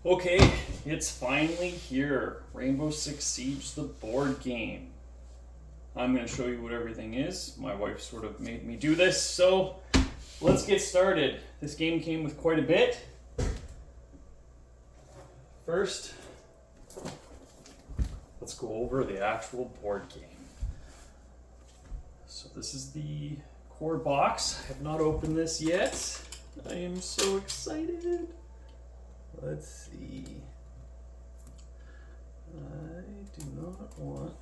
Okay, it's finally here. Rainbow Six Siege, the board game. I'm going to show you what everything is. My wife sort of made me do this, so let's get started. This game came with quite a bit. First, let's go over the actual board game. So this is the core box. I have not opened this yet. I am so excited. Let's see. I do not want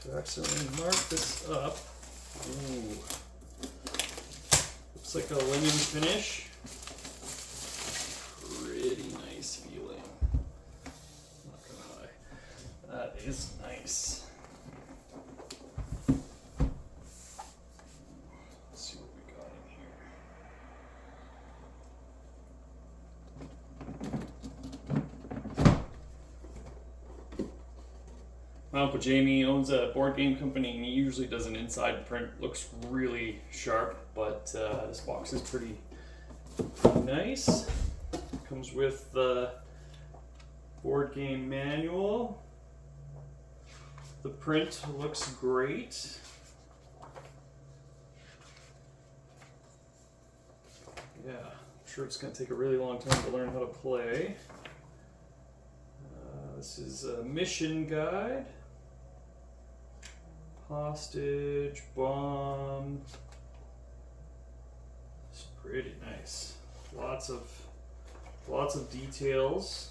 to accidentally mark this up. Ooh. Looks like a linen finish. Pretty nice feeling. Not gonna lie. That is nice. Let's see what we got in here. My Uncle Jamie owns a board game company and he usually does an inside print. Looks really sharp, but this box is pretty nice. Comes with the board game manual. The print looks great. Yeah, I'm sure it's going to take a really long time to learn how to play. This is a mission guide. Hostage, bomb. It's pretty nice. Lots of details.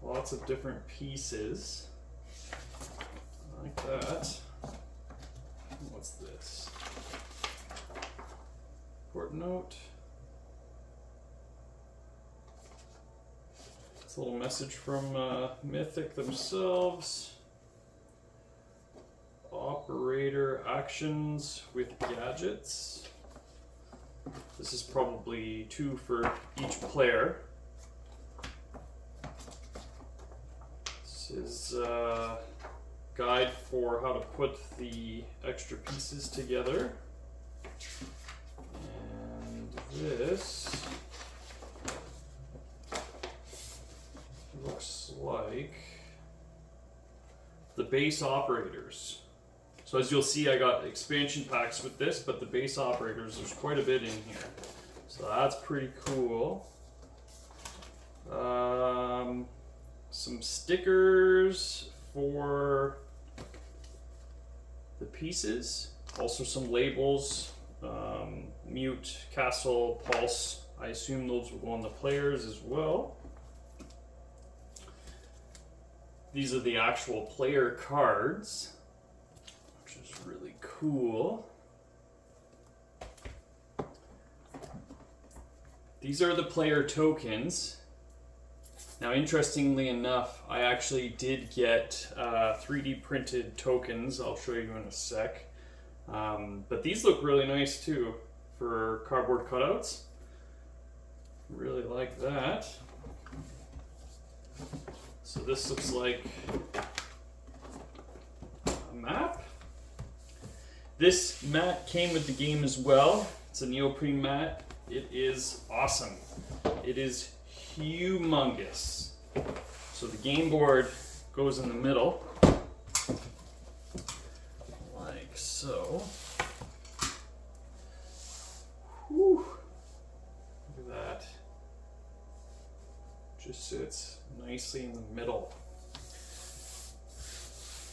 Lots of different pieces. Like that. What's this? Port note. It's a little message from Mythic themselves. Operator actions with gadgets. This is probably 2 for each player. This is a guide for how to put the extra pieces together. And this looks like the base operators. So as you'll see, I got expansion packs with this, but the base operators, there's quite a bit in here. So that's pretty cool. Some stickers for the pieces. Also some labels. Mute, castle, pulse. I assume those will go on the players as well. These are the actual player cards, which is really cool. These are the player tokens. Now, interestingly enough, I actually did get 3D printed tokens. I'll show you in a sec. But these look really nice too for cardboard cutouts. Really like that. So this looks like a map. This mat came with the game as well. It's a neoprene mat. It is awesome. It is humongous. So the game board goes in the middle, like so. Whew. Look at that. Just sits nicely in the middle.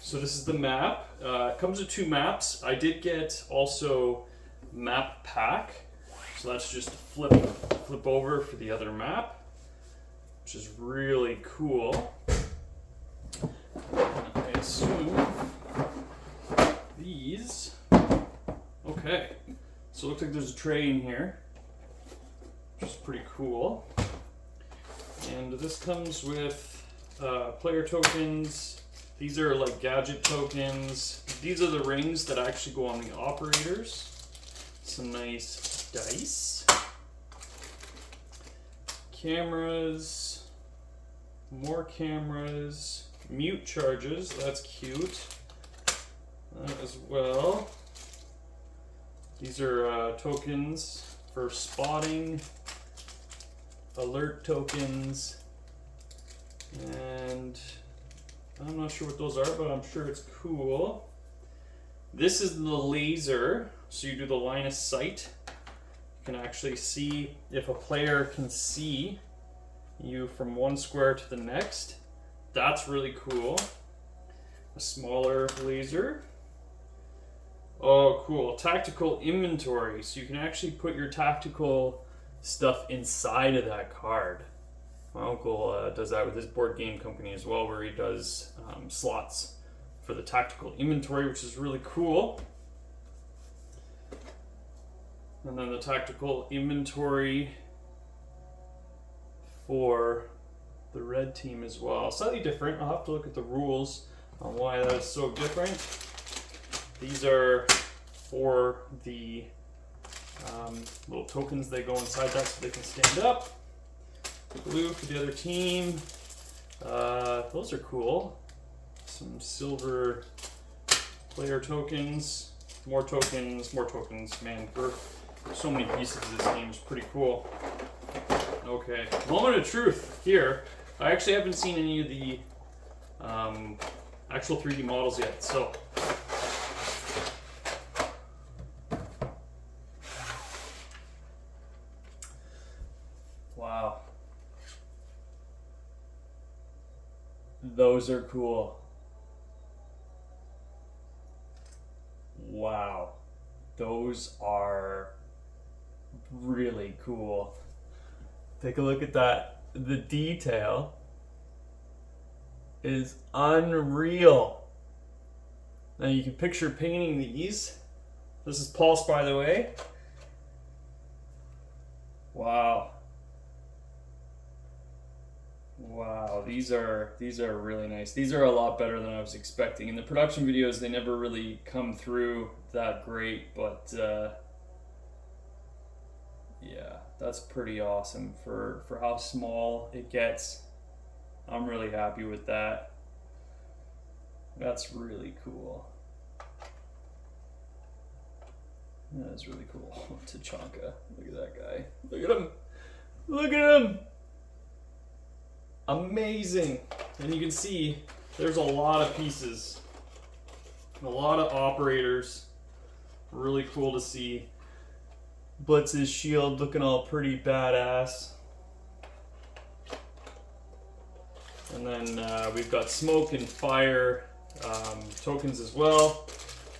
So this is the map. It comes with 2 maps. I did get also map pack. So that's just flip over for the other map, which is really cool. I assume these. Okay. So it looks like there's a tray in here, which is pretty cool. And this comes with player tokens. These are like gadget tokens. These are the rings that actually go on the operators. Some nice dice. Cameras. More cameras. Mute charges. That's cute. As well. These are tokens for spotting, alert tokens, and I'm not sure what those are, but I'm sure it's cool. This is the laser, so you do the line of sight. You can actually see if a player can see you from one square to the next. That's really cool. A smaller laser. Oh, cool. Tactical inventory. So you can actually put your tactical stuff inside of that card. My uncle does that with his board game company as well, where he does slots for the tactical inventory, which is really cool. And then the tactical inventory for the red team as well. Slightly different. I'll have to look at the rules on why that is so different. These are for the little tokens. They go inside that so they can stand up. Blue for the other team. Those are cool. Some silver player tokens. More tokens, more tokens. Man, for so many pieces of this game is pretty cool. Okay, moment of truth here. I actually haven't seen any of the actual 3D models yet, so wow. Those are cool. Wow. Those are really cool. Take a look at that. The detail is unreal. Now you can picture painting these. This is Pulse, by the way. Wow. Wow, these are really nice. These are a lot better than I was expecting. In the production videos, they never really come through that great, but yeah, that's pretty awesome for how small it gets. I'm really happy with that. That's really cool. That is really cool. Tachanka. Look at that guy. Look at him. Look at him. Amazing. And you can see there's a lot of pieces. A lot of operators. Really cool to see. Blitz's shield looking all pretty badass. And then we've got smoke and fire tokens as well.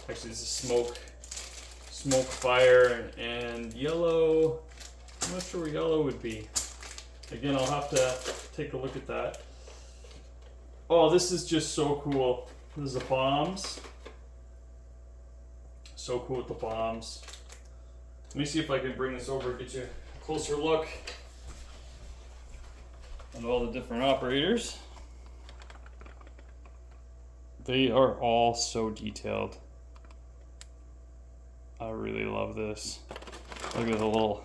Actually, this is smoke, fire, and yellow. I'm not sure where yellow would be. Again, I'll have to take a look at that. Oh, this is just so cool. This is the bombs. So cool with the bombs. Let me see if I can bring this over and get you a closer look at all the different operators. They are all so detailed. I really love this. Look at the little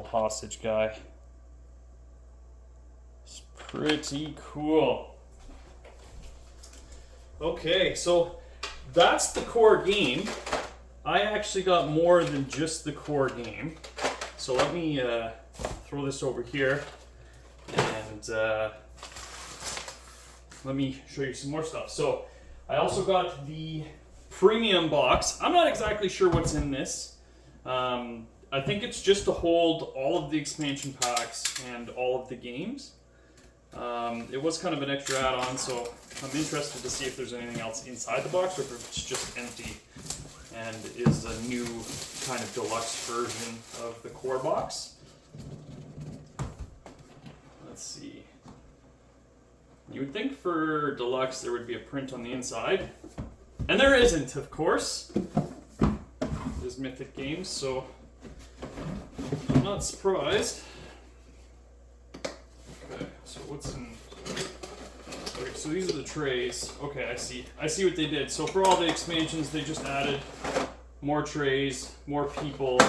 hostage guy. It's pretty cool. Okay, so that's the core game. I actually got more than just the core game. So let me throw this over here and let me show you some more stuff. So I also got the premium box. I'm not exactly sure what's in this. I think it's just to hold all of the expansion packs and all of the games. It was kind of an extra add-on, so I'm interested to see if there's anything else inside the box or if it's just empty and is a new kind of deluxe version of the core box. Let's see. You would think for deluxe there would be a print on the inside, and there isn't, of course. There's Mythic games, so I'm not surprised. Okay, so what's in... Okay, so these are the trays. Okay, I see what they did. So for all the expansions, they just added more trays, more people.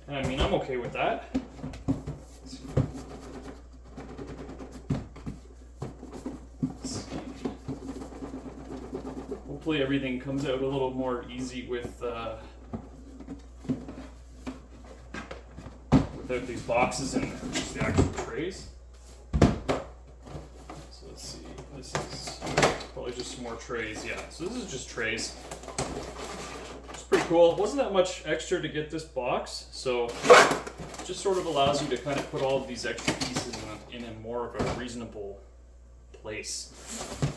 And I mean, I'm okay with that. hopefully everything comes out a little more easy with without these boxes and just the actual trays. So let's see, this is probably just some more trays, yeah. So this is just trays. It's pretty cool. It wasn't that much extra to get this box, so it just sort of allows you to kind of put all of these extra pieces in a more of a reasonable place,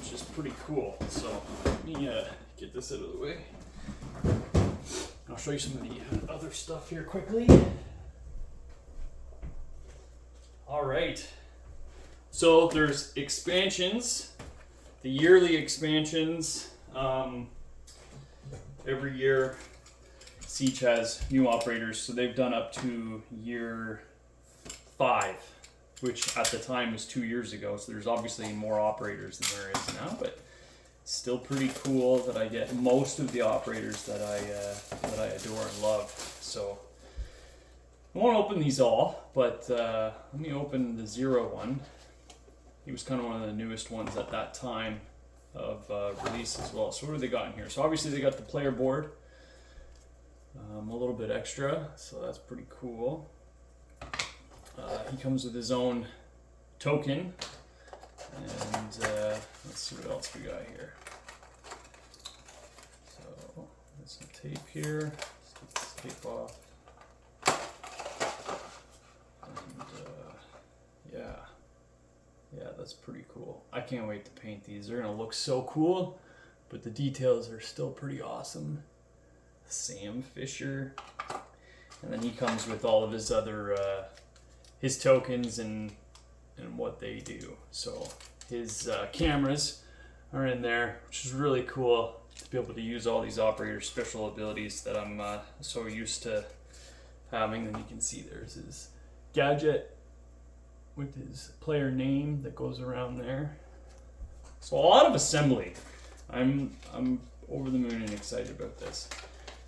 which is pretty cool. So let me get this out of the way. I'll show you some of the other stuff here quickly. All right, so there's expansions, the yearly expansions. Every year Siege has new operators, so they've done up to year 5, which at the time was 2 years ago, so there's obviously more operators than there is now, but still pretty cool that I get most of the operators that I adore and love. So I won't open these all, but let me open the 0 one. He was kind of one of the newest ones at that time of release as well. So what do they got in here? So obviously they got the player board, a little bit extra, so that's pretty cool. He comes with his own token, and let's see what else we got here. So there's some tape here. Let's take this tape off. And yeah, that's pretty cool. I can't wait to paint these. They're gonna look so cool, but the details are still pretty awesome. Sam Fisher, and then he comes with all of his other his tokens and what they do. So his cameras are in there, which is really cool to be able to use all these operator special abilities that I'm so used to having. And you can see there's his gadget with his player name that goes around there. So a lot of assembly. I'm over the moon and excited about this.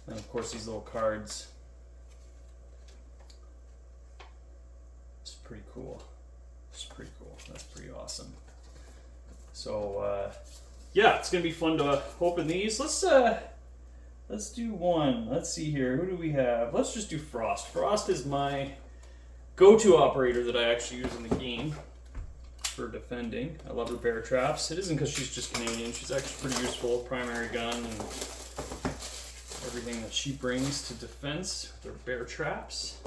And of course these little cards. It's pretty cool. It's pretty cool. That's pretty awesome. So yeah, it's gonna be fun to open these. Let's do one. Let's see here. Who do we have? Let's just do Frost. Frost is my go-to operator that I actually use in the game for defending. I love her bear traps. It isn't because she's just Canadian. She's actually pretty useful. Primary gun and everything that she brings to defense. Their bear traps.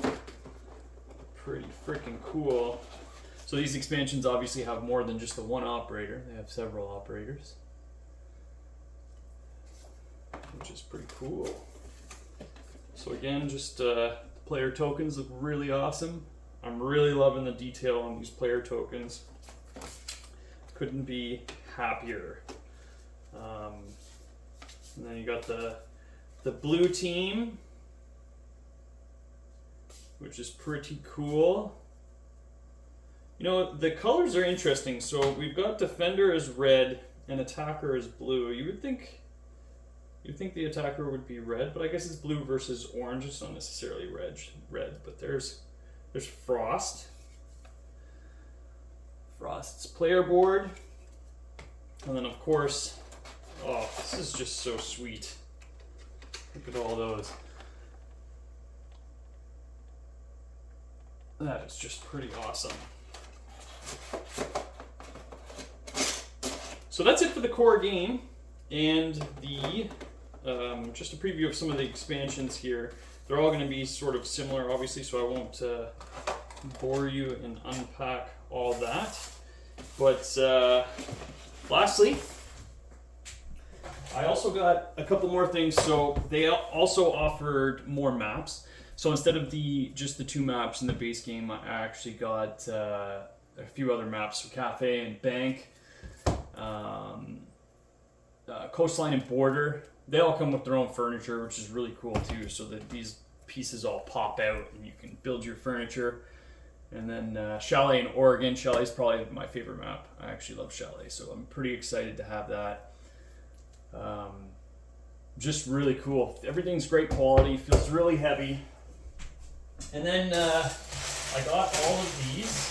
Pretty freaking cool. So these expansions obviously have more than just the one operator. They have several operators, which is pretty cool. So again, just player tokens look really awesome. I'm really loving the detail on these player tokens. Couldn't be happier. And then you got the blue team, which is pretty cool. You know, the colors are interesting. So we've got defender as red and attacker as blue. You'd think the attacker would be red, but I guess it's blue versus orange. It's not necessarily red. But there's Frost. Frost's player board. And then of course, oh, this is just so sweet. Look at all those. That is just pretty awesome. So that's it for the core game, and the just a preview of some of the expansions here. They're all going to be sort of similar, obviously, so I won't bore you and unpack all that. But lastly, I also got a couple more things. So they also offered more maps. So instead of just the 2 maps in the base game, I actually got a few other maps for Cafe and Bank, Coastline and Border. They all come with their own furniture, which is really cool too, so that these pieces all pop out and you can build your furniture. And then Chalet in Oregon. Chalet is probably my favorite map. I actually love Chalet, so I'm pretty excited to have that. Just really cool. Everything's great quality, feels really heavy. And then I got all of these.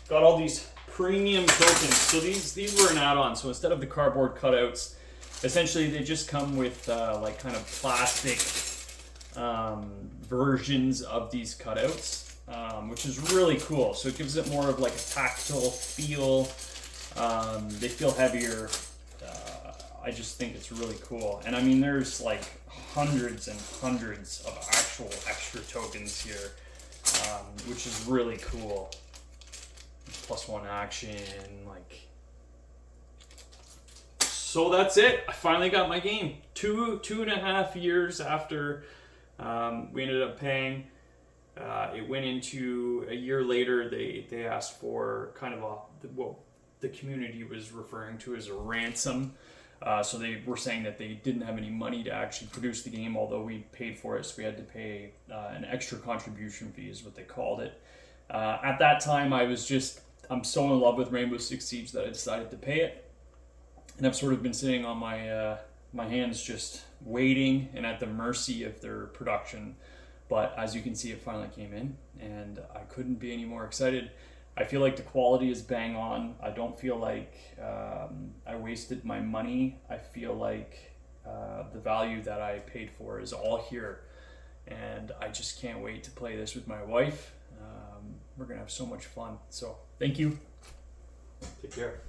Got all these premium tokens. So these were an add-on. So instead of the cardboard cutouts, essentially they just come with like kind of plastic versions of these cutouts, which is really cool. So it gives it more of like a tactile feel. They feel heavier. I just think it's really cool. And I mean, there's like hundreds and hundreds of actual extra tokens here, which is really cool. +1 action, like. So that's it. I finally got my game. 2.5 years after we ended up paying. It went into a year later. They asked for kind of what the community was referring to as a ransom. So they were saying that they didn't have any money to actually produce the game, although we paid for it, so we had to pay an extra contribution fee is what they called it. At that time, I'm so in love with Rainbow Six Siege that I decided to pay it. And I've sort of been sitting on my hands just waiting and at the mercy of their production. But as you can see, it finally came in, and I couldn't be any more excited. I feel like the quality is bang on. I don't feel like I wasted my money. I feel like the value that I paid for is all here. And I just can't wait to play this with my wife. We're going to have so much fun. So thank you. Take care.